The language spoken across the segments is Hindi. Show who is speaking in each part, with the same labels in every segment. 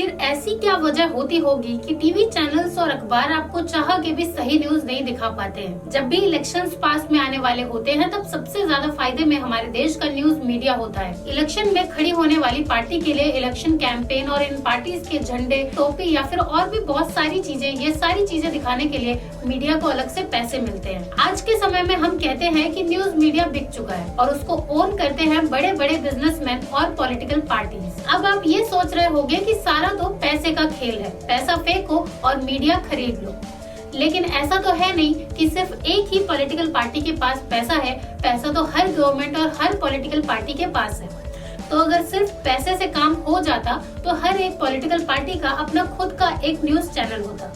Speaker 1: आखिर ऐसी क्या वजह होती होगी कि टीवी चैनल्स और अखबार आपको चाह के भी सही न्यूज नहीं दिखा पाते हैं। जब भी इलेक्शंस पास में आने वाले होते हैं तब सबसे ज्यादा फायदे में हमारे देश का न्यूज मीडिया होता है। इलेक्शन में खड़ी होने वाली पार्टी के लिए इलेक्शन कैंपेन और इन पार्टीज के झंडे, टोपी या फिर और भी बहुत सारी चीजें, ये सारी चीजें दिखाने के लिए मीडिया को अलग से पैसे मिलते हैं। आज के समय में हम कहते हैं कि न्यूज मीडिया बिक चुका है और उसको ओन करते हैं बड़े बड़े बिजनेसमैन और पॉलिटिकल पार्टीज। अब आप ये सोच रहे होंगे कि सारा तो पैसे का खेल है, पैसा फेंको और मीडिया खरीद लो। लेकिन ऐसा तो है नहीं कि सिर्फ एक ही पॉलिटिकल पार्टी के पास पैसा है। पैसा तो हर गवर्नमेंट और हर पॉलिटिकल पार्टी के पास है। तो अगर सिर्फ पैसे से काम हो जाता तो हर एक पॉलिटिकल पार्टी का अपना खुद का एक न्यूज चैनल होता,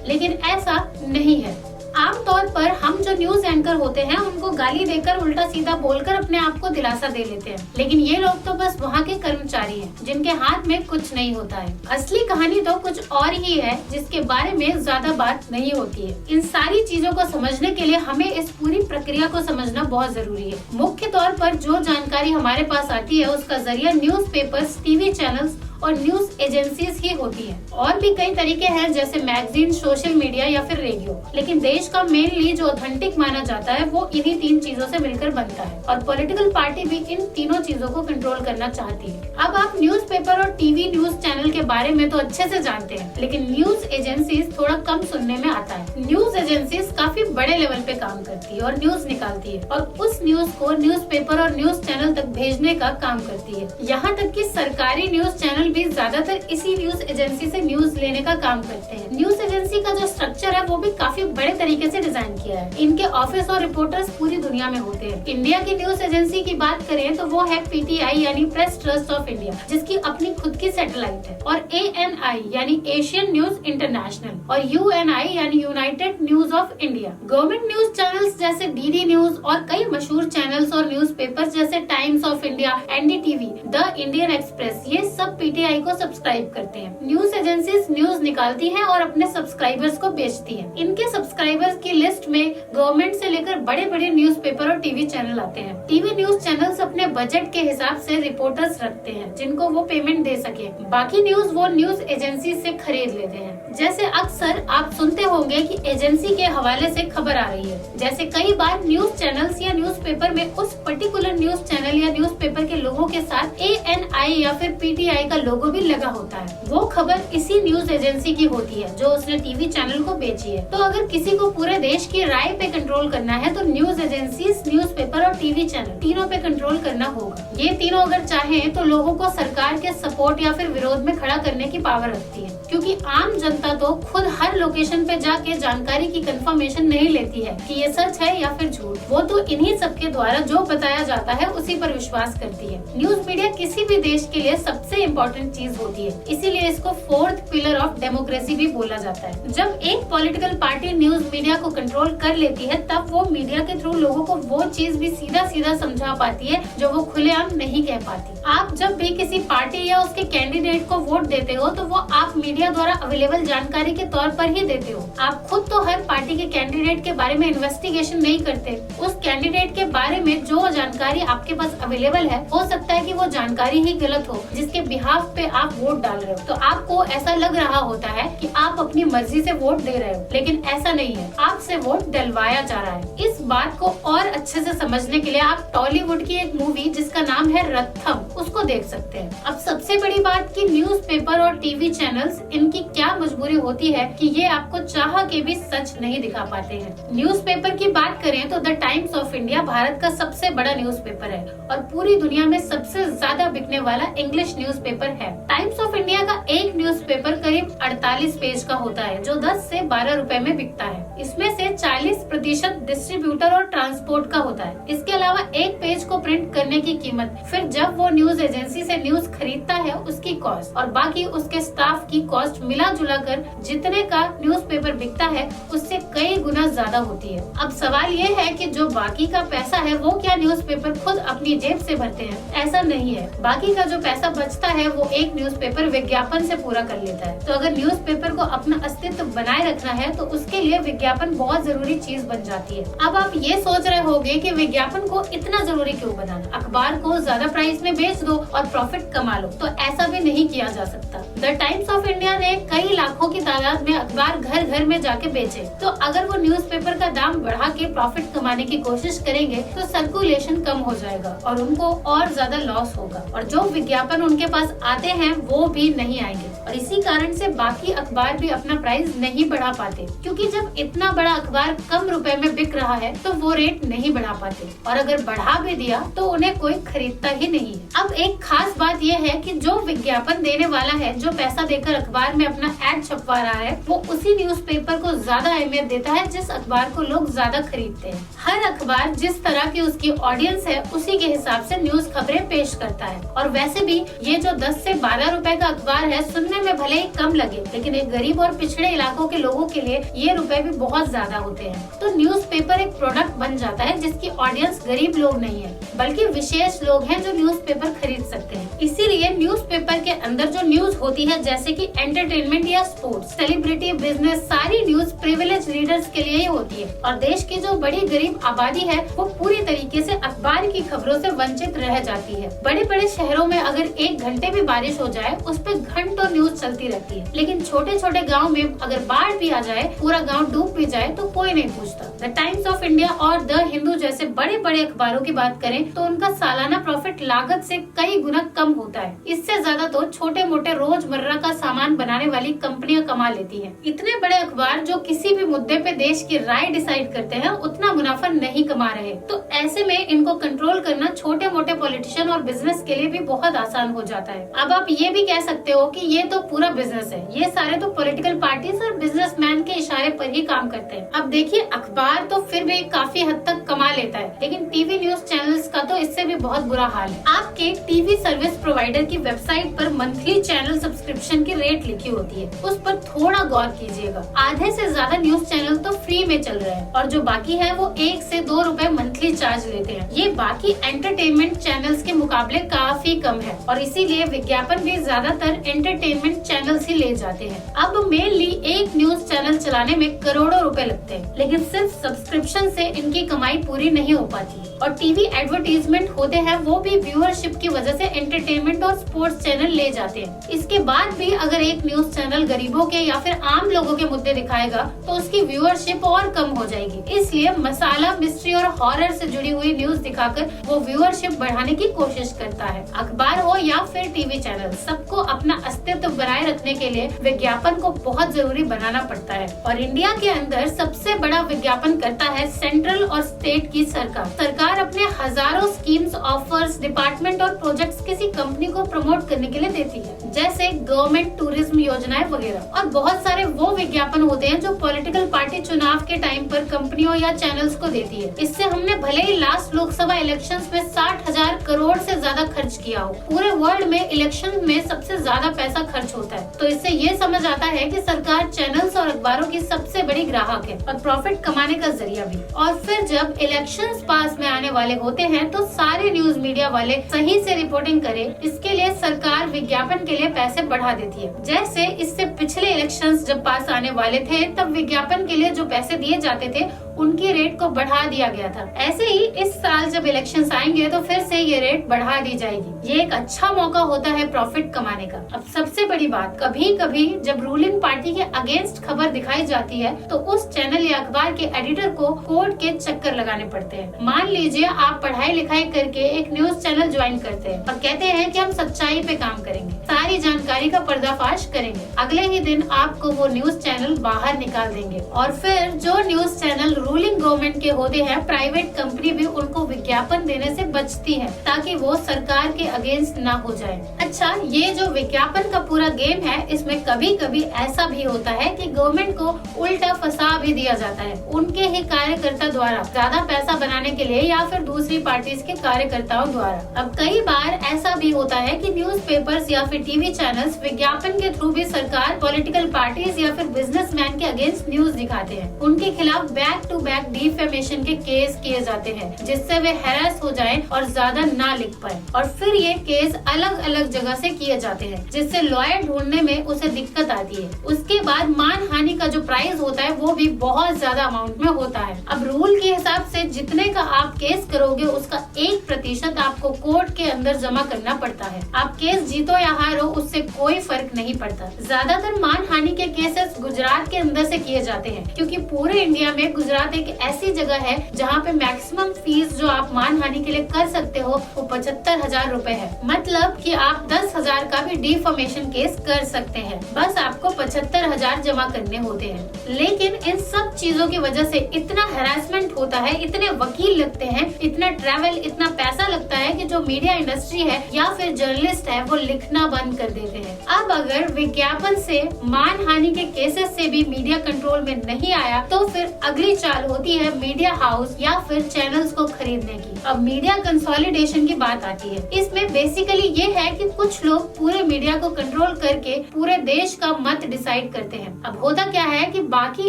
Speaker 1: लेकिन ऐसा नहीं है। आमतौर पर हम जो न्यूज एंकर होते हैं उनको गाली देकर, उल्टा सीधा बोलकर अपने आप को दिलासा दे लेते हैं, लेकिन ये लोग तो बस वहाँ के कर्मचारी हैं जिनके हाथ में कुछ नहीं होता है। असली कहानी तो कुछ और ही है जिसके बारे में ज्यादा बात नहीं होती है। इन सारी चीजों को समझने के लिए हमें इस पूरी प्रक्रिया को समझना बहुत जरूरी है। मुख्य तौर पर जो जानकारी हमारे पास आती है उसका जरिया न्यूज़पेपर्स, टीवी चैनल्स और न्यूज एजेंसीज ही होती है। और भी कई तरीके हैं जैसे मैगजीन, सोशल मीडिया या फिर रेडियो, लेकिन देश का मेनली जो ऑथेंटिक माना जाता है वो इन्हीं तीन चीजों से मिलकर बनता है और पॉलिटिकल पार्टी भी इन तीनों चीजों को कंट्रोल करना चाहती है। अब आप न्यूज़पेपर और टीवी न्यूज चैनल के बारे में तो अच्छे से जानते हैं, लेकिन न्यूज एजेंसीज थोड़ा कम सुनने में आता है। न्यूज एजेंसीज काफी बड़े लेवल पे काम करती है और न्यूज निकालती है और उस न्यूज को न्यूज़पेपर और न्यूज चैनल तक भेजने का काम करती है। यहाँ तक कि सरकारी न्यूज चैनल भी ज्यादातर इसी न्यूज एजेंसी से न्यूज लेने का काम करते हैं। न्यूज एजेंसी का जो स्ट्रक्चर है वो भी काफी बड़े तरीके से डिजाइन किया है। इनके ऑफिस और रिपोर्टर्स पूरी दुनिया में होते हैं। इंडिया की न्यूज एजेंसी की बात करें तो वो है पीटीआई यानी प्रेस ट्रस्ट ऑफ इंडिया, जिसकी अपनी खुद की सैटेलाइट है, और एएनआई यानी एशियन न्यूज इंटरनेशनल, और यूएनआई यानी United news of India. Government news channels जैसे डीडी न्यूज और कई मशहूर चैनल्स और न्यूज़पेपर्स जैसे times of India, NDTV, the Indian express, ये सब पीटीआई को सब्सक्राइब करते हैं। न्यूज एजेंसीज न्यूज निकालती हैं और अपने सब्सक्राइबर्स को बेचती हैं। इनके सब्सक्राइबर्स की लिस्ट में गवर्नमेंट से लेकर बड़े बड़े न्यूज़पेपर और टीवी चैनल आते हैं। टीवी न्यूज चैनल्स अपने बजट के हिसाब से रिपोर्टर्स रखते हैं जिनको वो पेमेंट दे सके। बाकी न्यूज वो न्यूज एजेंसी से खरीद लेते हैं। जैसे अक्सर आप सुनते होंगे कि एजेंसी के हवाले से खबर आ रही है, जैसे कई बार न्यूज चैनल्स या न्यूज़पेपर में उस पर्टिकुलर न्यूज चैनल या न्यूज़पेपर के लोगों के साथ एएनआई या फिर पीटीआई का लोगो भी लगा होता है। वो खबर इसी न्यूज एजेंसी की होती है जो उसने टीवी चैनल को बेची है। तो अगर किसी को पूरे देश की राय पे कंट्रोल करना है तो न्यूज एजेंसीज, न्यूज़पेपर और टीवी चैनल तीनों पे कंट्रोल करना होगा। ये तीनों अगर चाहें तो लोगों को सरकार के सपोर्ट या फिर विरोध में खड़ा करने की पावर रखती है, क्योंकि आम जनता तो खुद हर लोकेशन पे जाके जानकारी की कंफर्मेशन नहीं लेती है कि ये सच है या फिर झूठ। वो तो इन्हीं सबके द्वारा जो बताया जाता है उसी पर विश्वास करती है। न्यूज मीडिया किसी भी देश के लिए सबसे इम्पोर्टेंट चीज होती है, इसीलिए इसको फोर्थ पिलर ऑफ डेमोक्रेसी भी बोला जाता है। जब एक पॉलिटिकल पार्टी न्यूज मीडिया को कंट्रोल कर लेती है तब वो मीडिया के थ्रू लोगों को वो चीज भी सीधा सीधा समझा पाती है जो वो खुलेआम नहीं कह पाती। आप जब भी किसी पार्टी या उसके कैंडिडेट को वोट देते हो तो वो आप मीडिया द्वारा अवेलेबल जानकारी के तौर पर ही देते हो। आप खुद तो हर पार्टी के कैंडिडेट के बारे में इन्वेस्टिगेशन नहीं करते। उस कैंडिडेट के बारे में जो जानकारी आपके पास अवेलेबल है, हो सकता है कि वो जानकारी ही गलत हो जिसके बिहाफ पे आप वोट डाल रहे हो। तो आपको ऐसा लग रहा होता है कि आप अपनी मर्जी से वोट दे रहे हो, लेकिन ऐसा नहीं है, आपसे वोट डलवाया जा रहा है। इस बात को और अच्छे से समझने के लिए आप टॉलीवुड की एक मूवी जिसका नाम है रत्थम, उसको देख सकते हैं। अब सबसे बड़ी बात कि न्यूज़पेपर और टीवी चैनल्स, इनकी क्या मजबूरी होती है कि ये आपको चाह के भी सच नहीं दिखा पाते हैं। न्यूज़पेपर की बात करें तो the times of India Bharat का सबसे बड़ा न्यूज़पेपर है और पूरी दुनिया में सबसे ज्यादा बिकने वाला इंग्लिश न्यूज़पेपर है। टाइम्स ऑफ इंडिया का एक न्यूज़पेपर करीब 48 पेज का होता है जो 10 से 12 रुपए में बिकता है। इसमें से 40% डिस्ट्रीब्यूटर और ट्रांसपोर्ट का होता है। इसके अलावा एक पेज को प्रिंट करने की कीमत, फिर जब वो न्यूज एजेंसी से न्यूज खरीदता है उसकी कॉस्ट और बाकी उसके स्टाफ की कॉस्ट मिला जुला कर जितने का न्यूज़पेपर बिकता है उससे कई गुना ज्यादा होती है। अब सवाल ये है कि जो बाकी का पैसा है वो क्या न्यूज़पेपर खुद अपनी जेब से भरते हैं? ऐसा नहीं है। बाकी का जो पैसा बचता है वो वो एक न्यूज़पेपर विज्ञापन से पूरा कर लेता है। तो अगर न्यूज़पेपर को अपना अस्तित्व बनाए रखना है तो उसके लिए विज्ञापन बहुत जरूरी चीज बन जाती है। अब आप ये सोच रहे होंगे कि विज्ञापन को इतना जरूरी क्यों बनाना, अखबार को ज्यादा प्राइस में बेच दो और प्रॉफिट कमा लो। तो ऐसा भी नहीं किया जा सकता। द टाइम्स ऑफ इंडिया ने कई लाखों की तादाद में अखबार घर घर में जाके बेचे। तो अगर वो न्यूज़पेपर का दाम बढ़ा के प्रॉफिट कमाने की कोशिश करेंगे तो सर्कुलेशन कम हो जाएगा और उनको और ज्यादा लॉस होगा और जो विज्ञापन उनके पास आते हैं वो भी नहीं आएंगे और इसी कारण से बाकी अखबार भी अपना प्राइस नहीं बढ़ा पाते, क्योंकि जब इतना बड़ा अखबार कम रुपए में बिक रहा है तो वो रेट नहीं बढ़ा पाते और अगर बढ़ा भी दिया तो उन्हें कोई खरीदता ही नहीं है। अब एक खास बात यह है कि जो विज्ञापन देने वाला है, जो पैसा देकर अखबार में अपना एड छपवा रहा है, वो उसी न्यूज़पेपर को ज्यादा अहमियत देता है जिस अखबार को लोग ज्यादा खरीदते हैं। हर अखबार जिस तरह की उसकी ऑडियंस है उसी के हिसाब से न्यूज खबरें पेश करता है। और वैसे भी ये जो 10 से 12 रुपए का अखबार है सुनने में भले ही कम लगे, लेकिन एक गरीब और पिछड़े इलाकों के लोगों के लिए ये रुपए भी बहुत ज्यादा होते हैं। तो न्यूज़पेपर एक प्रोडक्ट बन जाता है जिसकी ऑडियंस गरीब लोग नहीं है बल्कि विशेष लोग हैं जो न्यूज़पेपर खरीद सकते हैं। इसीलिए न्यूज़पेपर के अंदर जो न्यूज होती है जैसे कि एंटरटेनमेंट या स्पोर्ट्स, सेलिब्रिटी, बिजनेस, सारी न्यूज प्रिविलेज रीडर्स के लिए ही होती है और देश की जो बड़ी गरीब आबादी है वो पूरी तरीके से अखबार की खबरों से वंचित रह जाती है। बड़े बड़े शहरों में अगर 1 घंटे भी बारिश हो जाए उस पर घंटों न्यूज चलती रहती है, लेकिन छोटे छोटे गाँव में अगर बाढ़ भी आ जाए, पूरा गाँव डूब भी जाए तो कोई नहीं पूछता। द टाइम्स ऑफ इंडिया और द हिंदू जैसे बड़े बड़े अखबारों की बात करें तो उनका सालाना प्रॉफिट लागत से कई गुना कम होता है। इससे ज्यादा तो छोटे मोटे रोजमर्रा का सामान बनाने वाली कंपनियां कमा लेती हैं। इतने बड़े अखबार जो किसी भी मुद्दे पे देश की राय डिसाइड करते हैं उतना मुनाफा नहीं कमा रहे। तो ऐसे में इनको कंट्रोल करना छोटे मोटे पॉलिटिशियन और बिजनेस के लिए भी बहुत आसान हो जाता है। अब आप ये भी कह सकते हो कि ये तो पूरा बिजनेस है, ये सारे तो पॉलिटिकल पार्टीज और बिजनेसमैन के इशारे पर ही काम करते हैं। अब देखिए अखबार तो फिर भी काफी हद तक कमा लेता है, लेकिन टीवी न्यूज चैनल्स का तो इससे भी बहुत बुरा हाल है। आपके टीवी सर्विस प्रोवाइडर की वेबसाइट पर मंथली चैनल सब्सक्रिप्शन की रेट लिखी होती है, उस पर थोड़ा गौर कीजिएगा। आधे से ज्यादा न्यूज चैनल तो फ्री में चल रहे हैं और जो बाकी है वो 1 से 2 रुपए मंथली चार्ज लेते हैं। ये बाकी एंटरटेनमेंट चैनल्स के मुकाबले काफी कम है और इसीलिए विज्ञापन भी ज्यादातर एंटरटेनमेंट चैनल्स ही ले जाते हैं। अब मेनली एक न्यूज चैनल चलाने में करोड़ों रुपए लगते हैं, लेकिन सिर्फ सब्सक्रिप्शन से इनकी कमाई पूरी नहीं हो पाती और टीवी एडवर्टीजमेंट होते हैं वो भी व्यूअरशिप की वजह से एंटरटेनमेंट और स्पोर्ट्स चैनल ले जाते हैं। इसके बाद भी अगर एक न्यूज चैनल गरीबों के या फिर आम लोगों के मुद्दे दिखाएगा तो उसकी व्यूअरशिप और कम हो जाएगी। इसलिए मसाला, मिस्ट्री और हॉरर से जुड़ी हुई न्यूज दिखाकर वो व्यूअरशिप बढ़ाने की कोशिश करता है। अखबार हो या फिर टीवी चैनल, सबको अपना अस्तित्व बनाए रखने के लिए विज्ञापन को बहुत जरूरी बनाना पड़ता है और इंडिया के अंदर सबसे बड़ा विज्ञापन करता है सेंट्रल और स्टेट की सरकार अपने हजारों स्कीम्स, ऑफर्स, डिपार्टमेंट और प्रोजेक्ट्स किसी कंपनी को प्रमोट करने के लिए देती है, जैसे गवर्नमेंट टूरिज्म योजनाएं वगैरह। और बहुत सारे वो विज्ञापन होते हैं जो पॉलिटिकल पार्टी चुनाव के टाइम पर कंपनियों या चैनल्स को देती है। इससे हमने भले ही लास्ट लोकसभा इलेक्शंस में 60,000 करोड़ से ज्यादा खर्च किया हो, पूरे वर्ल्ड में इलेक्शन में सबसे ज्यादा पैसा खर्च होता है, तो इससे ये समझ आता है कि सरकार चैनल्स और अखबारों की सबसे बड़ी ग्राहक है और प्रॉफिट कमाने का जरिया भी। और फिर जब इलेक्शंस पास में आने वाले होते हैं तो सारे न्यूज मीडिया वाले सही से रिपोर्टिंग करें, इसके लिए सरकार विज्ञापन के लिए पैसे बढ़ा देती है। जैसे इससे पिछले इलेक्शंस जब पास आने वाले थे तब विज्ञापन के लिए जो पैसे दिए जाते थे उनकी रेट को बढ़ा दिया गया था। ऐसे ही इस साल जब इलेक्शंस आएंगे तो फिर से ये रेट बढ़ा दी जाएगी। ये एक अच्छा मौका होता है प्रॉफिट कमाने का। अब सबसे बड़ी बात, कभी कभी जब रूलिंग पार्टी के अगेंस्ट खबर दिखाई जाती है तो उस चैनल या अखबार के एडिटर को कोर्ट के चक्कर लगाने पड़ते हैं। मान लीजिए आप पढ़ाई लिखाई करके एक न्यूज चैनल ज्वाइन करते हैं और कहते हैं कि हम सच्चाई पे काम करेंगे, सारी जानकारी का पर्दाफाश करेंगे। अगले ही दिन आपको वो न्यूज चैनल बाहर निकाल देंगे और फिर जो न्यूज चैनल रूलिंग गवर्नमेंट के होते हैं, प्राइवेट कंपनी भी उनको विज्ञापन देने से बचती है ताकि वो सरकार के अगेंस्ट ना हो जाए। अच्छा, ये जो विज्ञापन का पूरा गेम है इसमें कभी कभी ऐसा भी होता है कि गवर्नमेंट को उल्टा फंसा भी दिया जाता है उनके ही कार्यकर्ता द्वारा, ज्यादा पैसा बनाने के लिए या फिर दूसरी पार्टीज के कार्यकर्ताओं द्वारा। अब कई बार ऐसा भी होता है कि न्यूज़पेपर्स या फिर टीवी चैनल्स विज्ञापन के थ्रू भी सरकार, पॉलिटिकल पार्टीज या फिर बिजनेसमैन के अगेंस्ट न्यूज दिखाते हैं, उनके खिलाफ बैक टू बैक डिफेमेशन के केस किए जाते हैं, जिससे वे हैरेस हो जाएं और ज्यादा ना लिख पाए। और फिर ये केस अलग अलग जगह से किए जाते हैं, जिससे लॉयर ढूंढने में उसे दिक्कत आती है। उसके बाद मानहानि का जो प्राइस होता है वो भी बहुत ज्यादा अमाउंट में होता है। अब रूल के हिसाब से जितने का आप केस करोगे उसका 1% आपको कोर्ट के अंदर जमा करना पड़ता है। आप केस जीतो या हारो उससे कोई फर्क नहीं पड़ता। ज्यादातर मानहानि के केसेस गुजरात के अंदर से किए जाते हैं, क्योंकि पूरे इंडिया में गुजरात एक ऐसी जगह है जहाँ पे मैक्सिमम फीस जो आप मानहानि के लिए कर सकते हो वो 75,000 रूपए है। मतलब कि आप 10,000 का भी डिफॉर्मेशन केस कर सकते हैं, बस आपको 75,000 जमा करने होते हैं। लेकिन इन सब चीजों की वजह से इतना हैरेसमेंट होता है, इतने वकील लगते हैं, इतना ट्रैवल, इतना पैसा लगता है कि जो मीडिया इंडस्ट्री है या फिर जर्नलिस्ट है वो लिखना बंद कर देते हैं। अब अगर विज्ञापन से मानहानि के केसेस से भी मीडिया कंट्रोल में नहीं आया तो फिर अगली चाल होती है मीडिया हाउस या फिर चैनल्स को खरीदने की। अब मीडिया कंसोलिडेशन की बात आती है। इसमें बेसिकली ये है कि कुछ लोग पूरे मीडिया को कंट्रोल करके पूरे देश का मत डिसाइड करते हैं। अब होता क्या है कि बाकी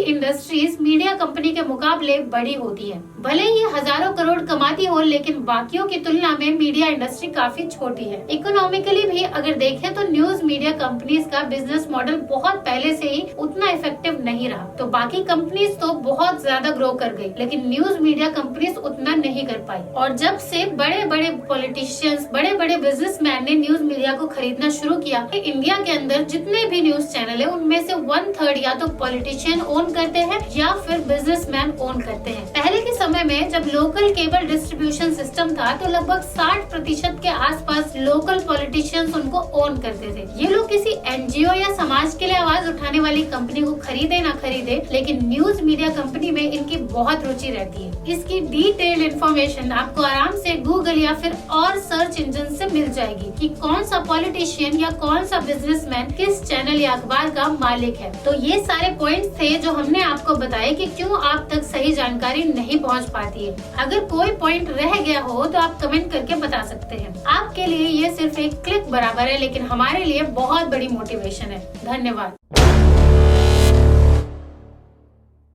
Speaker 1: इंडस्ट्रीज मीडिया कंपनी के मुकाबले बड़ी होती है। भले ही हजारों करोड़ कमाती हो, लेकिन बाकियों की तुलना में मीडिया इंडस्ट्री काफी छोटी है। इकोनॉमिकली भी अगर देखें तो न्यूज मीडिया कंपनीज का बिजनेस मॉडल बहुत पहले से ही उतना इफेक्टिव नहीं रहा। तो बाकी कंपनीज तो बहुत ज्यादा ग्रो कर गई, लेकिन न्यूज मीडिया कंपनीज उतना नहीं कर पाई। और जब से बड़े बड़े पॉलिटिशियंस, बड़े बड़े बिजनेसमैन ने न्यूज मीडिया को खरीदना शुरू किया, इंडिया के अंदर जितने भी न्यूज चैनल है उनमें से 1/3 या तो पॉलिटिशियन ओन करते हैं या फिर बिजनेसमैन ओन करते हैं। पहले के समय में जब लोकल केबल डिस्ट्रीब्यूशन सिस्टम था तो लगभग 60% के आसपास लोकल पॉलिटिशियंस उनको ओन करते थे। ये लोग किसी एनजीओ या समाज के लिए आवाज उठाने वाली कंपनी को खरीदे ना खरीदे, लेकिन न्यूज मीडिया कंपनी में इनकी बहुत रुचि रहती है। इसकी डिटेल इन्फॉर्मेशन आपको आराम से गूगल या फिर और सर्च इंजन से मिल जाएगी कि कौन सा पॉलिटिशियन या कौन सा बिजनेसमैन किस चैनल या अखबार का मालिक है। तो ये सारे पॉइंट्स थे जो हमने आपको बताए कि क्यों आप तक सही जानकारी नहीं पहुंच पाती है। अगर कोई पॉइंट रह गया हो तो आप कमेंट करके बता सकते हैं। आपके लिए ये सिर्फ एक क्लिक बराबर है, लेकिन हमारे लिए बहुत बड़ी मोटिवेशन है। धन्यवाद।